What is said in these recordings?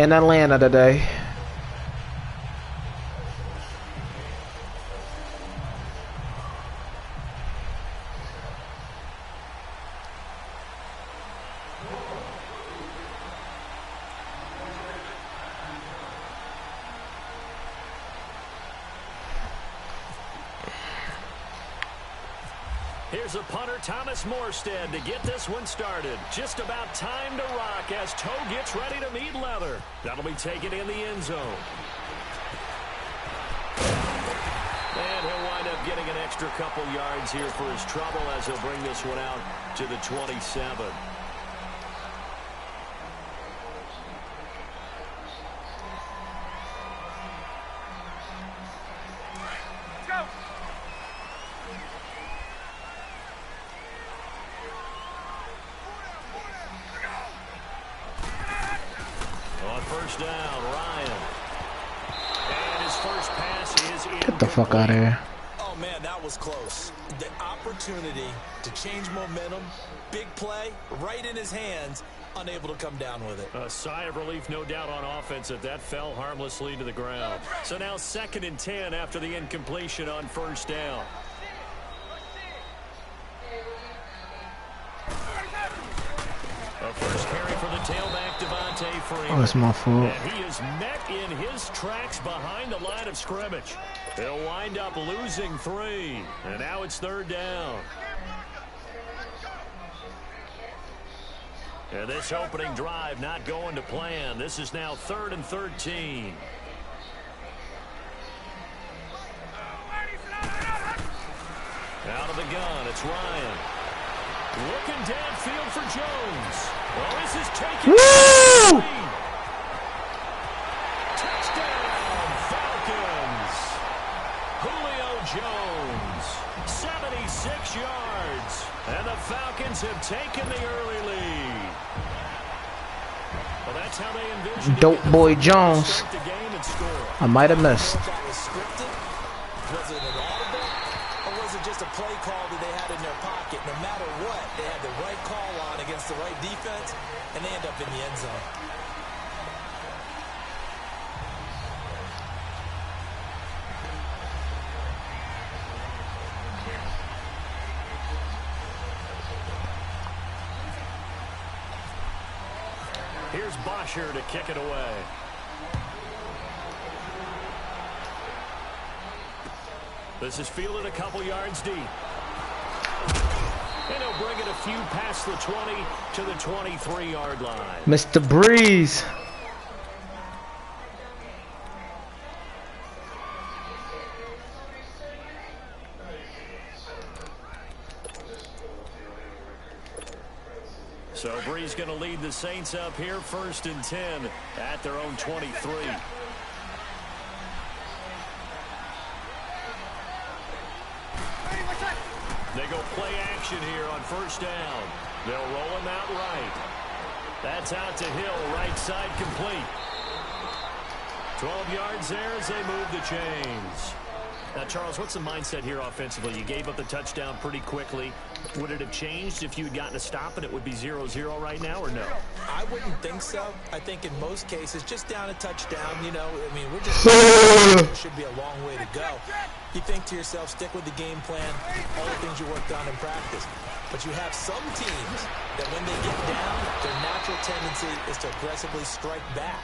in Atlanta today. Here's a punter, Thomas Morstead, to get this one started. Just about time to rock as Toe gets ready to meet leather. That'll be taken in the end zone. And he'll wind up getting an extra couple yards here for his trouble as he'll bring this one out to the 27. Down, Ryan. And his first pass is incomplete. Get the fuck out of here. Oh, man, that was close. The opportunity to change momentum, big play, right in his hands, unable to come down with it. A sigh of relief, no doubt, on offense that that fell harmlessly to the ground. So now 2nd and 10 after the incompletion on first down. A first carry for the tailback, Devontae Freeman. Oh, it's my fault. And he is met in his tracks behind the line of scrimmage. He'll wind up losing 3. And now it's 3rd down. And this opening drive not going to plan. This is now 3rd and 13. Out of the gun, it's Ryan. Looking downfield for Jones. Well, this is taken. Woo! Touchdown, Falcons. Julio Jones, 76 yards. And the Falcons have taken the early lead. Well, that's how they envisioned Dope boy Jones. the game and score. I might have missed. Was scripted? Was it an audible? Or was it just a play call that they had in their pocket? No matter what, they had the right call on against the right defense, and they end up in the end zone. Here's Bosher to kick it away. This is fielded a couple yards deep. And he'll bring it a few past the 20 to the 23-yard line. Mr. Breeze. So Breeze going to lead the Saints up here 1st and 10 at their own 23. They go play action here on first down. They'll roll him out right. That's out to Hill, right side complete. 12 yards there as they move the chains. Now, Charles, what's the mindset here offensively? You gave up the touchdown pretty quickly. Would it have changed if you had gotten a stop and it would be 0-0 right now, or no? I wouldn't think so. I think in most cases, just down a touchdown, you know, I mean, we're just should be a long way to go. You think to yourself, stick with the game plan, all the things you worked on in practice. But you have some teams that when they get down, their natural tendency is to aggressively strike back.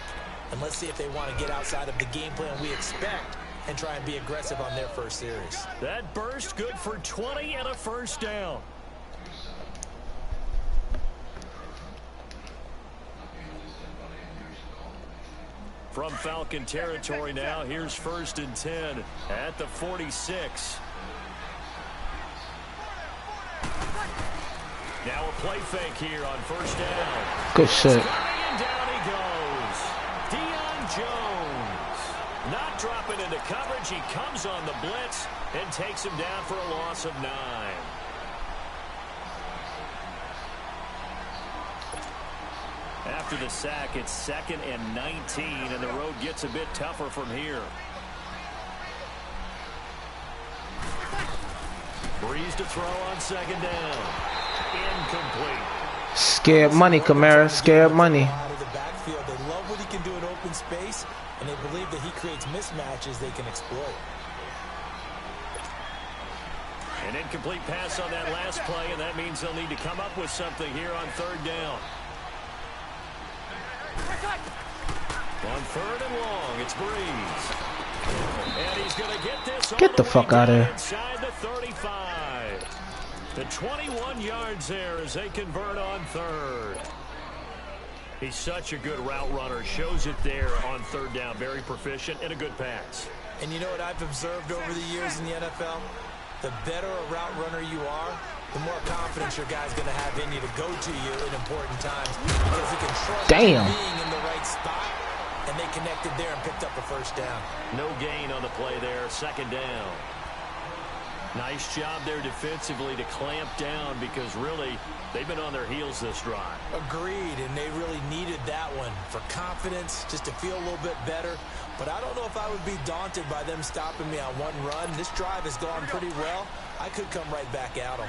And let's see if they want to get outside of the game plan we expect and try and be aggressive on their first series. That burst good for 20 and a first down. From Falcon territory now, here's 1st and 10 at the 46. Now a play fake here on first down. Good shit. And down he goes. Deion Jones. Not dropping into coverage. He comes on the blitz and takes him down for a loss of 9. After the sack, it's 2nd and 19, and the road gets a bit tougher from here. Breeze to throw on 2nd down. Incomplete. Scared money, Kamara. Scared money. Out of the backfield, they love what he can do in open space, and they believe that he creates mismatches they can exploit. An incomplete pass on that last play, and that means they'll need to come up with something here on third down. On third and long, it's Breeze. And he's going to get this all Get the fuck out of here. Inside the 35. The 21 yards there as they convert on third. He's such a good route runner. Shows it there on third down. Very proficient and a good pass. And you know what I've observed over the years in the NFL? The better a route runner you are, the more confidence your guy's going to have in you to go to you in important times. Because he can trust you being in the right spot, and they connected there and picked up a first down. No gain on the play there, second down. Nice job there defensively to clamp down because really they've been on their heels this drive. Agreed, and they really needed that one for confidence, just to feel a little bit better. But I don't know if I would be daunted by them stopping me on one run. This drive has gone pretty well. I could come right back at them.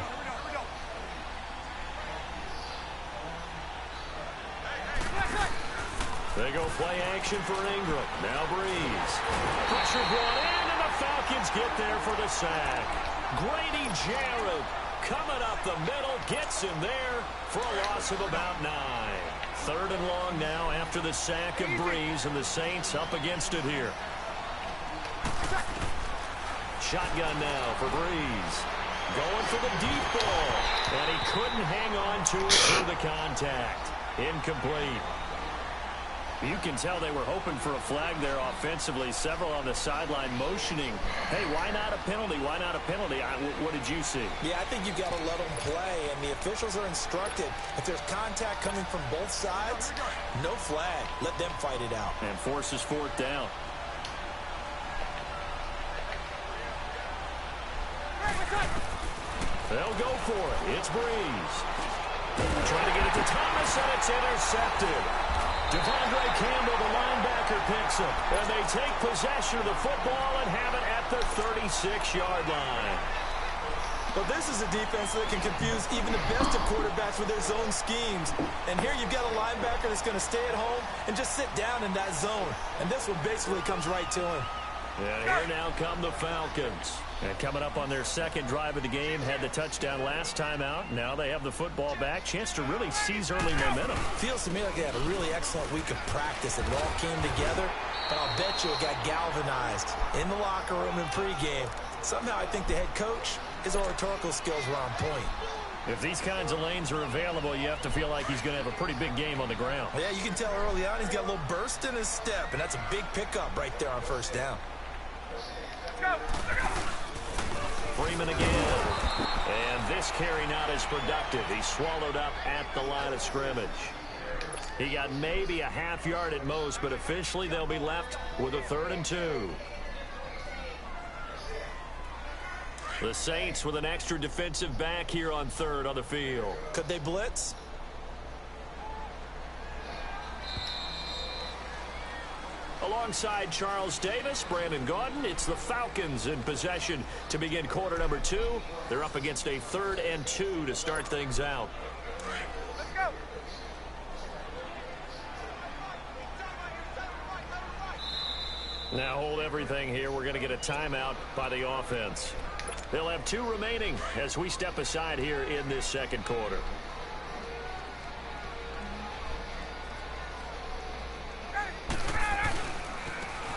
They go play action for Ingram. Now Breeze. Pressure brought in, and the Falcons get there for the sack. Grady Jarrett coming up the middle, gets him there for a loss of about 9. Third and long now after the sack of Breeze, and the Saints up against it here. Shotgun now for Breeze. Going for the deep ball, and he couldn't hang on to it through the contact. Incomplete. You can tell they were hoping for a flag there offensively. Several on the sideline motioning, hey, why not a penalty? Why not a penalty? What did you see? Yeah, I think you've got to let them play, and the officials are instructed. If there's contact coming from both sides, no flag. Let them fight it out. And forces fourth down. They'll go for it. It's Breeze. Trying to get it to Thomas, and it's intercepted. Devondre Campbell, the linebacker, picks him. And they take possession of the football and have it at the 36-yard line. Well, this is a defense that can confuse even the best of quarterbacks with their zone schemes. And here you've got a linebacker that's going to stay at home and just sit down in that zone. And this one basically comes right to him. And here now come the Falcons. And coming up on their second drive of the game, had the touchdown last time out. Now they have the football back. Chance to really seize early momentum. Feels to me like they had a really excellent week of practice. It all came together. But I'll bet you it got galvanized in the locker room and pregame. Somehow I think the head coach, his oratorical skills were on point. If these kinds of lanes are available, you have to feel like he's going to have a pretty big game on the ground. Yeah, you can tell early on he's got a little burst in his step. And that's a big pickup right there on first down. Freeman again. And this carry not as productive. He's swallowed up at the line of scrimmage. He got maybe a half yard at most, but officially they'll be left with a 3rd and 2. The Saints with an extra defensive back here on third on the field. Could they blitz? Alongside Charles Davis, Brandon Gaudin, it's the Falcons in possession to begin quarter number 2. They're up against a 3rd and 2 to start things out. Let's go. Now hold everything here. We're going to get a timeout by the offense. They'll have 2 remaining as we step aside here in this second quarter.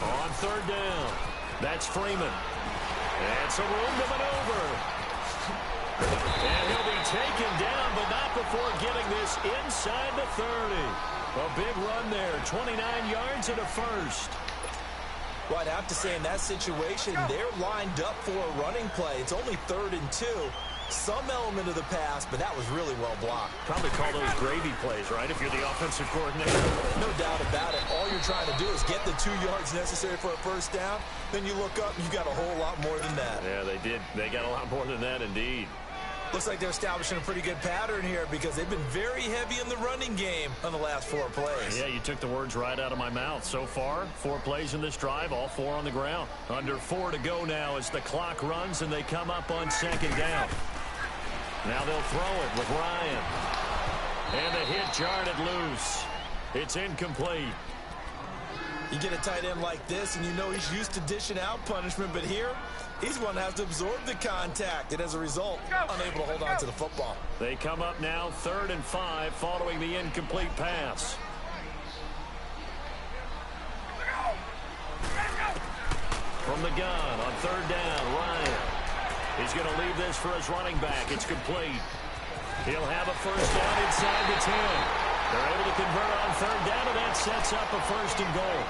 On 3rd down, that's Freeman. And some room to maneuver. And he'll be taken down, but not before getting this inside the 30. A big run there, 29 yards and a first. Well, I'd have to say in that situation, they're lined up for a running play. It's only 3rd and 2. Some element of the pass, but that was really well blocked. Probably call those gravy plays, right, if you're the offensive coordinator? No doubt about it. All you're trying to do is get the 2 yards necessary for a first down. Then you look up and you got a whole lot more than that. Yeah, they did. They got a lot more than that, indeed. Looks like they're establishing a pretty good pattern here because they've been very heavy in the running game on the last 4 plays. Yeah, you took the words right out of my mouth. So far, 4 plays in this drive, all 4 on the ground. Under 4 to go now as the clock runs and they come up on 2nd down. Now they'll throw it with Ryan. And the hit jarred it loose. It's incomplete. You get a tight end like this, and you know he's used to dishing out punishment, but here, he's one that has to absorb the contact, and as a result, unable to hold on to the football. They come up now 3rd and 5 following the incomplete pass. From the gun on 3rd down, Ryan. He's going to leave this for his running back. It's complete. He'll have a first down inside the 10. They're able to convert on 3rd down, and that sets up a 1st and goal.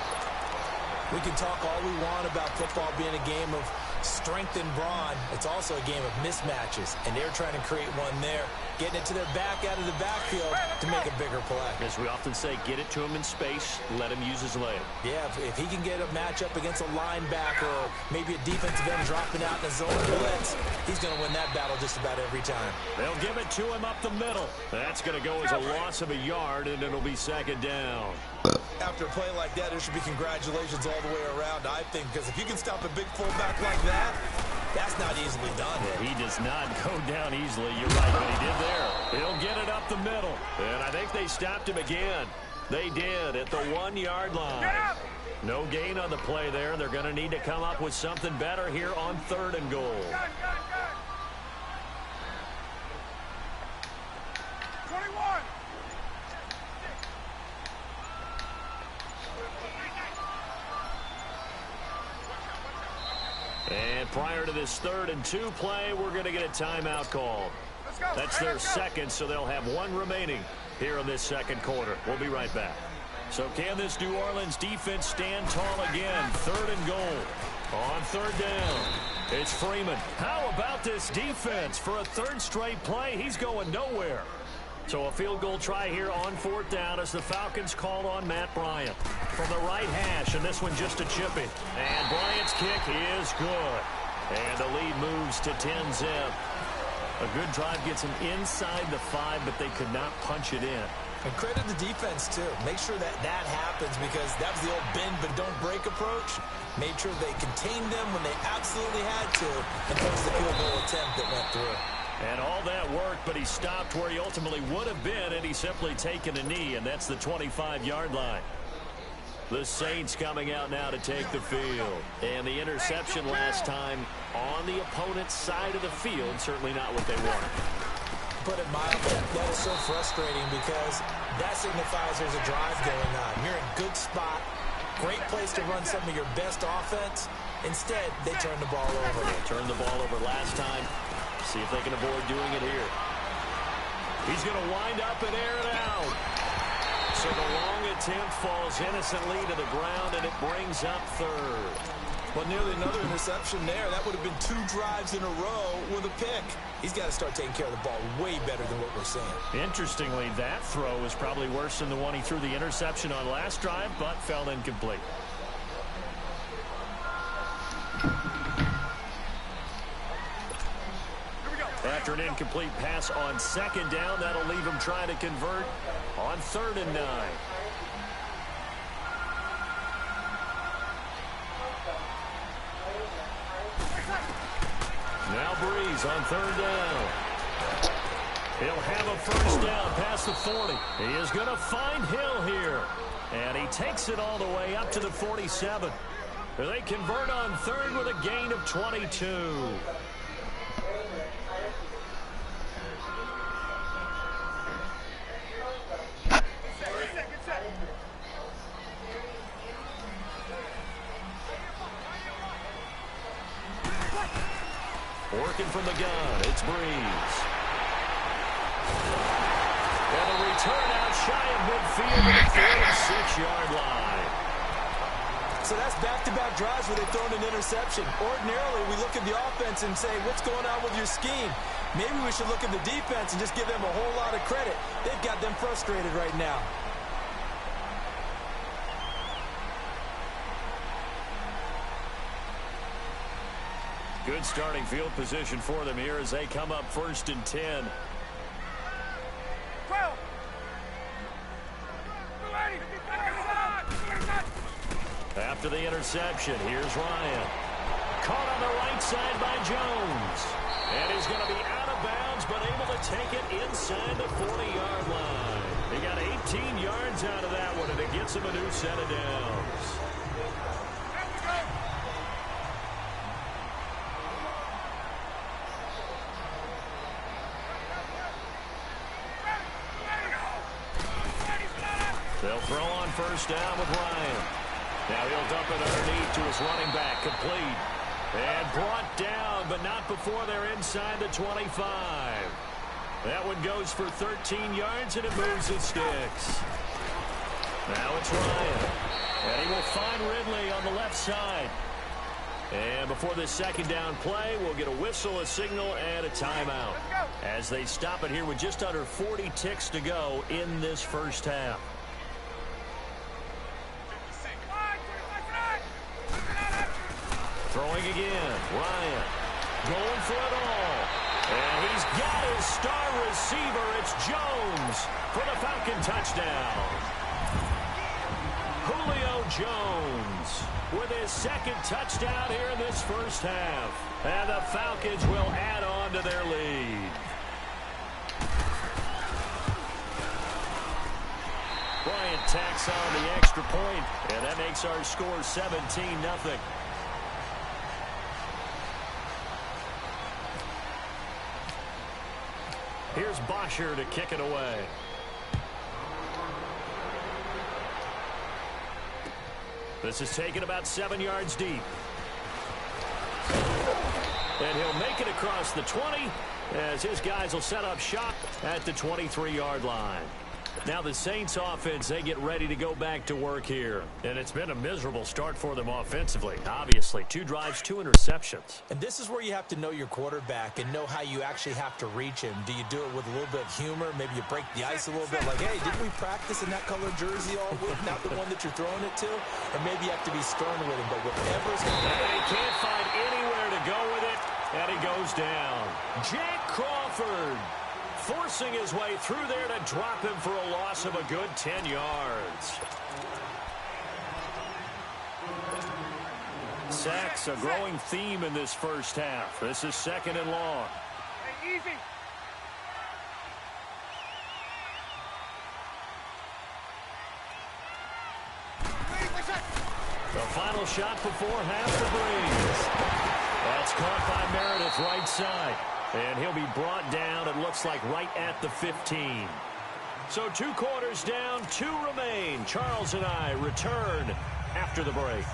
We can talk all we want about football being a game of strength and brawn. It's also a game of mismatches, and they're trying to create one there, getting it to their back out of the backfield to make a bigger play. As we often say, get it to him in space, let him use his leg. Yeah, if he can get a matchup against a linebacker or maybe a defensive end dropping out in a zone blitz, he's going to win that battle just about every time. They'll give it to him up the middle. That's going to go as a loss of a yard, and it'll be 2nd down. After a play like that, there should be congratulations all the way around, I think, because if you can stop a big fullback like that, that's not easily done. Yeah, he does not go down easily. You're right, what he did there. He'll get it up the middle, and I think they stopped him again. They did at the 1-yard line. No gain on the play there. They're going to need to come up with something better here on 3rd and goal. 21. And prior to this 3rd and 2 play, we're going to get a timeout called. That's their second, so they'll have 1 remaining here in this 2nd quarter. We'll be right back. So can this New Orleans defense stand tall again? 3rd and goal. On 3rd down, it's Freeman. How about this defense? For a 3rd straight play, he's going nowhere. So a field goal try here on 4th down as the Falcons call on Matt Bryant. From the right hash, and this one just a chippy. And Bryant's kick is good. And the lead moves to 10-zip. A good drive gets them inside the 5, but they could not punch it in. And credit the defense, too. Make sure that that happens because that was the old bend but don't break approach. Made sure they contained them when they absolutely had to and forced the field goal attempt that went through. And all that worked, but he stopped where he ultimately would have been, and he's simply taken a knee, and that's the 25-yard line. The Saints coming out now to take the field. And the interception last time on the opponent's side of the field, certainly not what they wanted. Put it mildly, that is so frustrating because that signifies there's a drive going on. You're in a good spot, great place to run some of your best offense. Instead, they turn the ball over. They turned the ball over last time. See if they can avoid doing it here. He's going to wind up and air it out. So the long attempt falls innocently to the ground, and it brings up 3rd. Well, nearly another interception there. That would have been 2 drives in a row with a pick. He's got to start taking care of the ball way better than what we're seeing. Interestingly, that throw was probably worse than the one he threw the interception on last drive, but fell incomplete. After an incomplete pass on 2nd down, that'll leave him trying to convert on 3rd and 9. Now Breeze on 3rd down. He'll have a first down past the 40. He is going to find Hill here. And he takes it all the way up to the 47. They convert on 3rd with a gain of 22. Working from the gun, it's Breeze. And a return out shy of midfield at the 46-yard line. So that's back-to-back drives where they've thrown an interception. Ordinarily, we look at the offense and say, what's going on with your scheme? Maybe we should look at the defense and just give them a whole lot of credit. They've got them frustrated right now. Good starting field position for them here as they come up 1st and 10. 12. After the interception, here's Ryan. Caught on the right side by Jones. And he's going to be out of bounds, but able to take it inside the 40-yard line. He got 18 yards out of that one, and it gets him a new set of downs. throw on first down with Ryan. Now he'll dump it underneath to his running back, complete. And brought down, but not before they're inside the 25. That one goes for 13 yards, and it moves the sticks. Now it's Ryan. And he will find Ridley on the left side. And before this second down play, we'll get a whistle, a signal, and a timeout as they stop it here with just under 40 ticks to go in this first half. Throwing again, Ryan going for it all. And he's got his star receiver. It's Jones for the Falcon touchdown. Julio Jones with his second touchdown here in this first half. And the Falcons will add on to their lead. Bryant tacks on the extra point, and that makes our score 17-0. Here's Bosher to kick it away. This is taken about 7 yards deep. And he'll make it across the 20 as his guys will set up shop at the 23-yard line. Now the Saints offense, they get ready to go back to work here. And it's been a miserable start for them offensively. Obviously, 2 drives, 2 interceptions. And this is where you have to know your quarterback and know how you actually have to reach him. Do you do it with a little bit of humor? Maybe you break the ice a little bit like, hey, didn't we practice in that color jersey all week? Not the one that you're throwing it to? Or maybe you have to be stern with him. But whatever's going to happen. He can't find anywhere to go with it. And he goes down. Jack Crawford forcing his way through there to drop him for a loss of a good 10 yards. Sacks, a growing theme in this first half. This is second and long. Hey, easy. The final shot before half the Breeze. That's caught by Meredith right side. And he'll be brought down, it looks like, right at the 15. So 2 quarters down, 2 remain. Charles and I return after the break.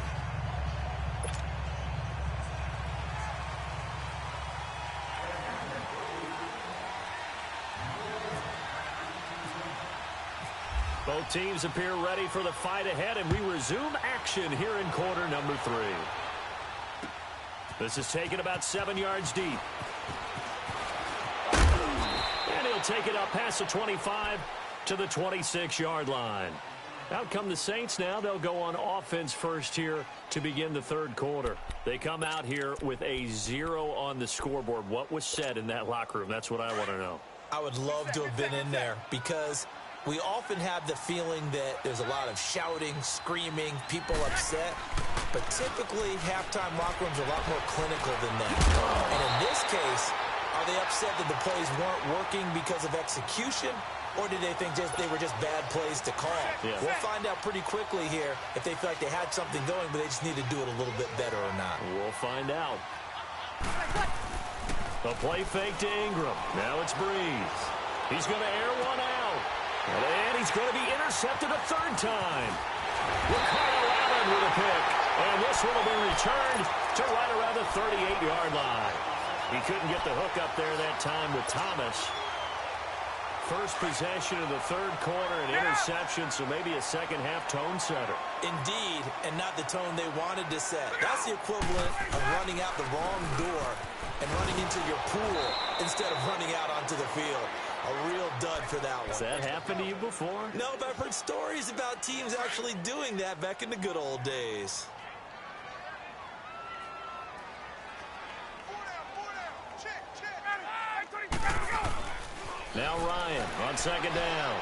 Both teams appear ready for the fight ahead, and we resume action here in quarter number 3. This is taken about 7 yards deep. And he'll take it up past the 25 to the 26-yard line. Out come the Saints now. They'll go on offense first here to begin the third quarter. They come out here with a 0 on the scoreboard. What was said in that locker room? That's what I want to know. I would love to have been in there because we often have the feeling that there's a lot of shouting, screaming, people upset. But typically, halftime locker rooms are a lot more clinical than that. And in this case, are they upset that the plays weren't working because of execution? Or did they think they were just bad plays to call? Yeah. We'll find out pretty quickly here if they feel like they had something going, but they just need to do it a little bit better or not. We'll find out. The play fake to Ingram. Now it's Breeze. He's going to air one out. And he's going to be intercepted a third time. Ricardo Allen with a pick. And this one will be returned to right around the 38-yard line. He couldn't get the hook up there that time with Thomas. First possession of the third quarter, an interception, so maybe a second-half tone setter. Indeed, and not the tone they wanted to set. That's the equivalent of running out the wrong door and running into your pool instead of running out onto the field. A real dud for that one. Has that happened to you before? No, but I've heard stories about teams actually doing that back in the good old days. Now Ryan on second down.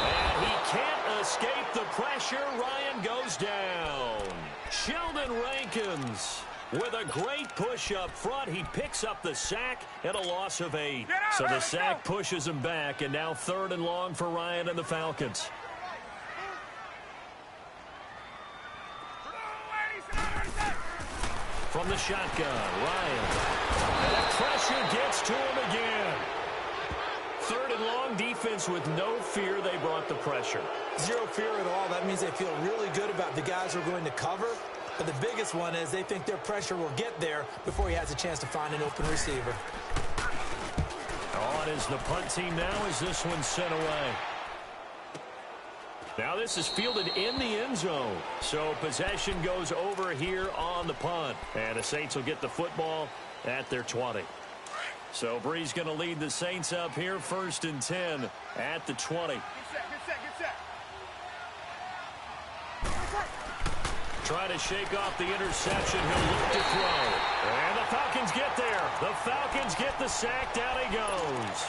And he can't escape the pressure. Ryan goes down. Sheldon Rankins with a great push up front. He picks up the sack and a loss of 8. So the sack pushes him back, and now third and long for Ryan and the Falcons. From the shotgun, Ryan. And the pressure gets to him again. 3rd and long defense with no fear. They brought the pressure. Zero fear at all. That means they feel really good about the guys who are going to cover. But the biggest one is they think their pressure will get there before he has a chance to find an open receiver. On is the punt team now as this one's sent away. Now this is fielded in the end zone. So possession goes over here on the punt. And the Saints will get the football at their 20. So Brees going to lead the Saints up here, 1st and 10 at the 20. Get set. Trying to shake off the interception. He'll look to throw. And the Falcons get there. The Falcons get the sack. Down he goes.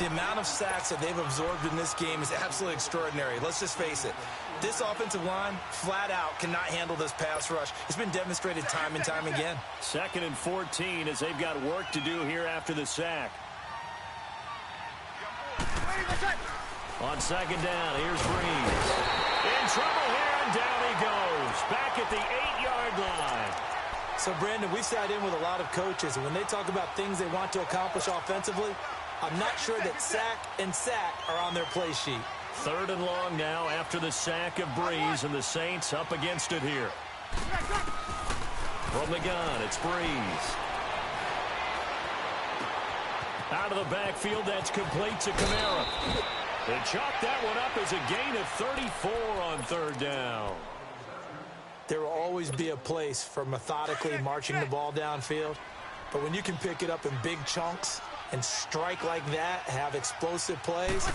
The amount of sacks that they've absorbed in this game is absolutely extraordinary. Let's just face it. This offensive line, flat out, cannot handle this pass rush. It's been demonstrated time and time again. 2nd and 14 as they've got work to do here after the sack. On 2nd down, here's Brees. In trouble here, and down he goes. Back at the 8-yard line. So, Brandon, we sat in with a lot of coaches, and when they talk about things they want to accomplish offensively, I'm not sure that sack and sack are on their play sheet. 3rd and long now after the sack of Brees, and the Saints up against it here. From the gun, it's Brees. Out of the backfield, that's complete to Kamara. They chalk that one up as a gain of 34 on 3rd down. There will always be a place for methodically marching the ball downfield, but when you can pick it up in big chunks and strike like that, have explosive plays,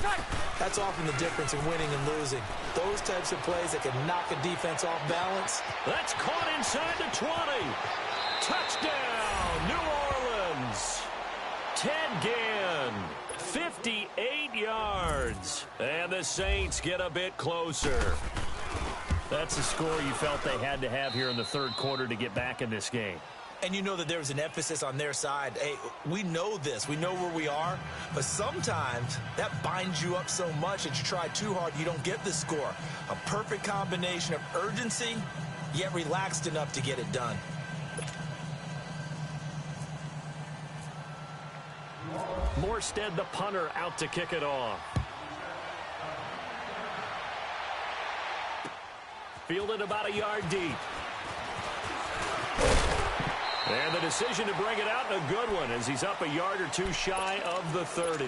that's often the difference in winning and losing. Those types of plays that can knock a defense off balance. That's caught inside the 20. Touchdown, New Orleans. Ted Ginn, 58 yards. And the Saints get a bit closer. That's a score you felt they had to have here in the 3rd quarter to get back in this game. And you know that there was an emphasis on their side. Hey, we know this. We know where we are. But sometimes that binds you up so much that you try too hard, you don't get the score. A perfect combination of urgency, yet relaxed enough to get it done. Morstead, the punter, out to kick it off. Fielded about a yard deep. And the decision to bring it out, a good one, as he's up a yard or two shy of the 30.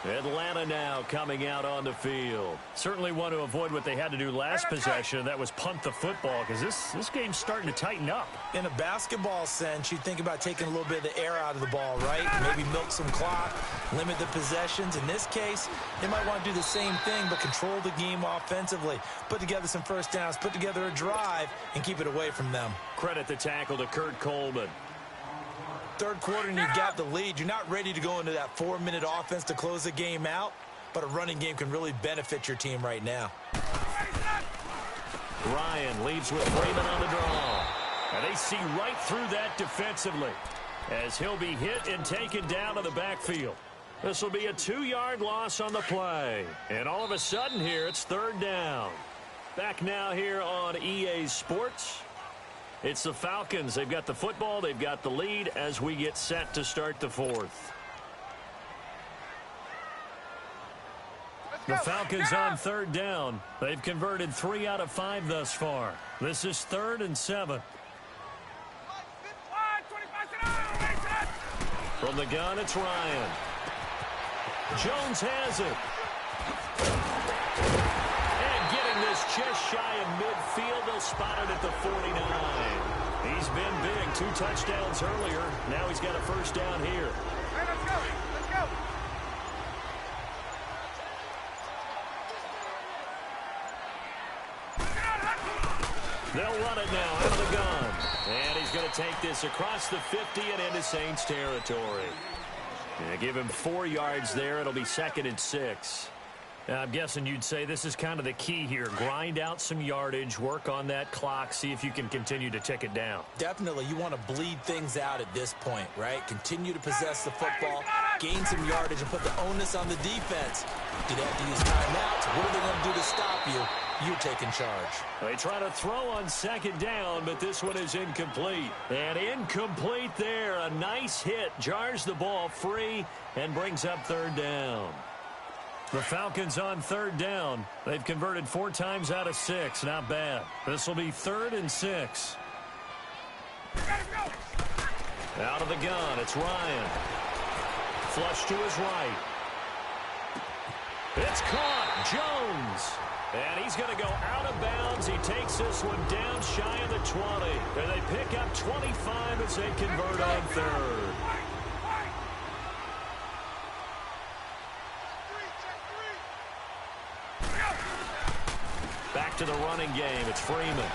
Atlanta now coming out on the field. Certainly want to avoid what they had to do last possession. That was punt the football, because this game's starting to tighten up. In a basketball sense, you think about taking a little bit of the air out of the ball, right? Maybe milk some clock, limit the possessions. In this case, they might want to do the same thing, but control the game offensively. Put together some first downs, put together a drive, and keep it away from them. Credit the tackle to Kurt Coleman. 3rd quarter and you got the lead. You're not ready to go into that 4-minute offense to close the game out, but a running game can really benefit your team right now. Ryan leads with Freeman on the draw. And they see right through that defensively as he'll be hit and taken down to the backfield. This will be a 2-yard loss on the play. And all of a sudden here, it's 3rd down. Back now here on EA Sports. It's the Falcons. They've got the football. They've got the lead as we get set to start the 4th. The Falcons on 3rd down. They've converted 3 out of 5 thus far. This is 3rd and 7. From the gun, it's Ryan. Jones has it. This just shy of midfield. They'll spot it at the 49. He's been big. 2 touchdowns earlier. Now he's got a first down here. Hey, let's go. They'll run it now out of the gun. And he's going to take this across the 50 and into Saints territory. Yeah, give him 4 yards there. It'll be 2nd and 6. I'm guessing you'd say this is kind of the key here. Grind out some yardage, work on that clock, see if you can continue to tick it down. Definitely. You want to bleed things out at this point, right? Continue to possess the football, gain some yardage, and put the onus on the defense. Do they have to use timeouts? What are they going to do to stop you? You're taking charge. They try to throw on 2nd down, but this one is incomplete. And incomplete there. A nice hit. Jars the ball free and brings up 3rd down. The Falcons on third down. They've converted 4 times out of 6. Not bad. This will be 3rd and 6. Out of the gun, it's Ryan. Flush to his right. It's caught. Jones. And he's going to go out of bounds. He takes this one down shy of the 20. And they pick up 25 as they convert on 3rd. Back to the running game. It's Freeman.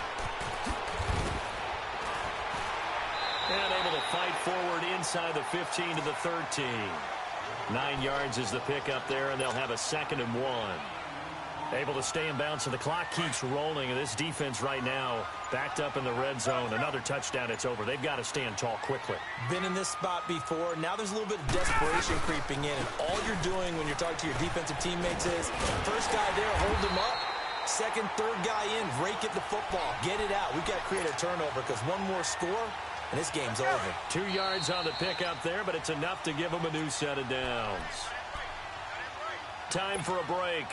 And able to fight forward inside the 15 to the 13. 9 yards is the pickup there, and they'll have a 2nd and 1. Able to stay in bounds, so the clock keeps rolling, and this defense right now backed up in the red zone. Another touchdown, it's over. They've got to stand tall quickly. Been in this spot before. Now there's a little bit of desperation creeping in, and all you're doing when you're talking to your defensive teammates is, first guy there, hold him up. Second, third guy in, rake at the football. Get it out. We've got to create a turnover because one more score, and this game's over. 2 yards on the pickup there, but it's enough to give them a new set of downs. Time for a break.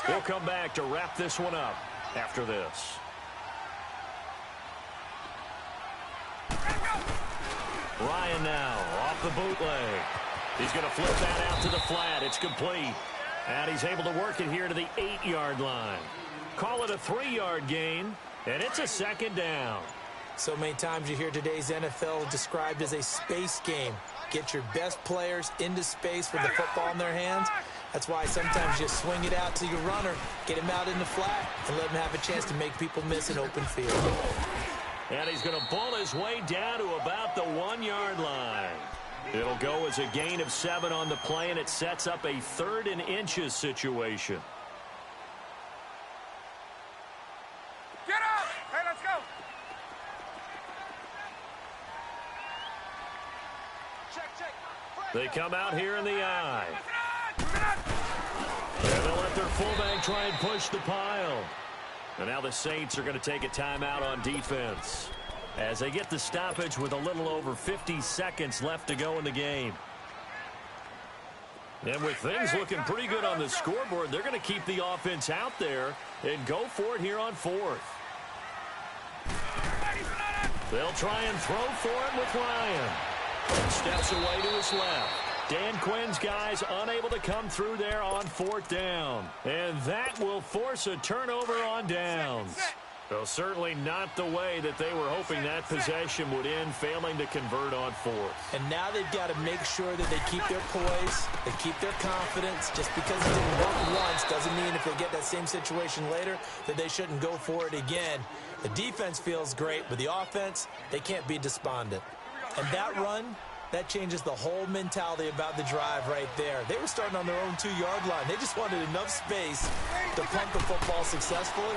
We'll come back to wrap this one up after this. Ryan now off the bootleg. He's going to flip that out to the flat. It's complete. And he's able to work it here to the 8-yard line. Call it a 3-yard gain, and it's a 2nd down. So many times you hear today's NFL described as a space game. Get your best players into space with the football in their hands. That's why sometimes you swing it out to your runner, get him out in the flat, and let him have a chance to make people miss an open field. And he's going to pull his way down to about the 1-yard line. It'll go as a gain of 7 on the play, and it sets up a 3rd and inches situation. Get up! Hey, let's go! Check. They come out here in the eye. And they'll let their fullback try and push the pile. And now the Saints are going to take a timeout on defense as they get the stoppage with a little over 50 seconds left to go in the game. And with things looking pretty good on the scoreboard, they're going to keep the offense out there and go for it here on 4th. They'll try and throw for it with Ryan. Steps away to his left. Dan Quinn's guys unable to come through there on 4th down. And that will force a turnover on downs. Well, certainly not the way that they were hoping that possession would end, failing to convert on 4th. And now they've got to make sure that they keep their poise, they keep their confidence. Just because it didn't work once doesn't mean if they get that same situation later that they shouldn't go for it again. The defense feels great, but the offense, they can't be despondent. And that run, that changes the whole mentality about the drive right there. They were starting on their own 2-yard line. They just wanted enough space to punt the football successfully.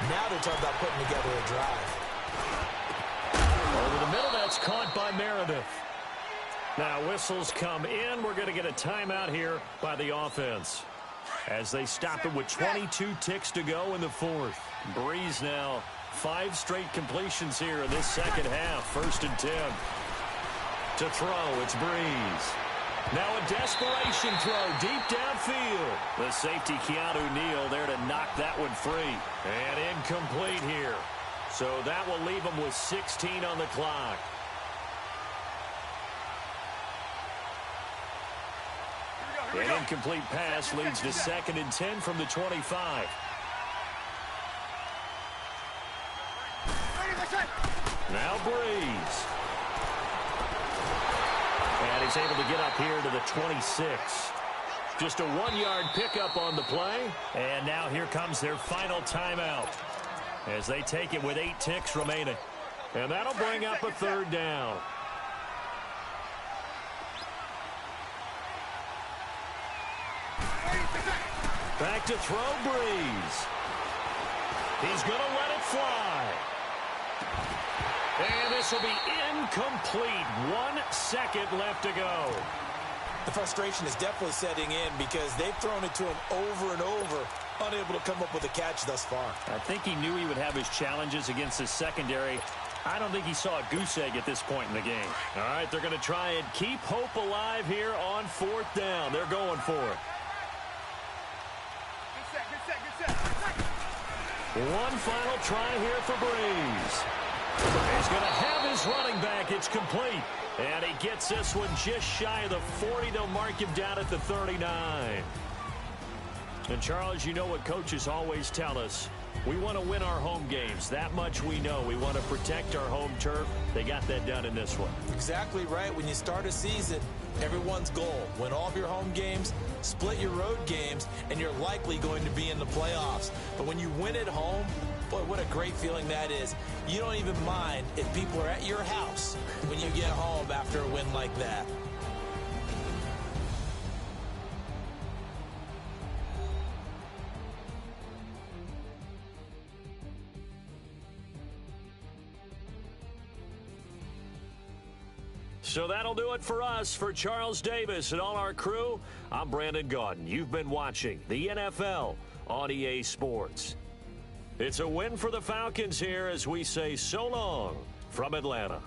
Now they're talking about putting together a drive. Over the middle, that's caught by Meredith. Now whistles come in. We're going to get a timeout here by the offense as they stop it with 22 ticks to go in the 4th. Breeze now 5 straight completions here in this second half. 1st and 10. To throw, it's Breeze. Now a desperation throw deep downfield. The safety, Keanu Neal, there to knock that one free. And incomplete here. So that will leave them with 16 on the clock. An incomplete pass leads to 2nd and 10 from the 25. Now Breeze. And he's able to get up here to the 26. Just a 1-yard pickup on the play. And now here comes their final timeout as they take it with 8 ticks remaining. And that'll bring up a 3rd down. Back to throw, Breeze. He's going to let it fly. And this will be incomplete. 1 second left to go. The frustration is definitely setting in because they've thrown it to him over and over, unable to come up with a catch thus far. I think he knew he would have his challenges against his secondary. I don't think he saw a goose egg at this point in the game. All right, they're going to try and keep hope alive here on 4th down. They're going for it. One final try here for Breeze. He's going to have his running back. It's complete. And he gets this one just shy of the 40. They'll mark him down at the 39. And, Charles, you know what coaches always tell us. We want to win our home games. That much we know. We want to protect our home turf. They got that done in this one. Exactly right. When you start a season, everyone's goal, win all of your home games, split your road games, and you're likely going to be in the playoffs. But when you win at home, boy, what a great feeling that is. You don't even mind if people are at your house when you get home after a win like that. So that'll do it for us. For Charles Davis and all our crew, I'm Brandon Gaudin. You've been watching the NFL on EA Sports. It's a win for the Falcons here as we say so long from Atlanta.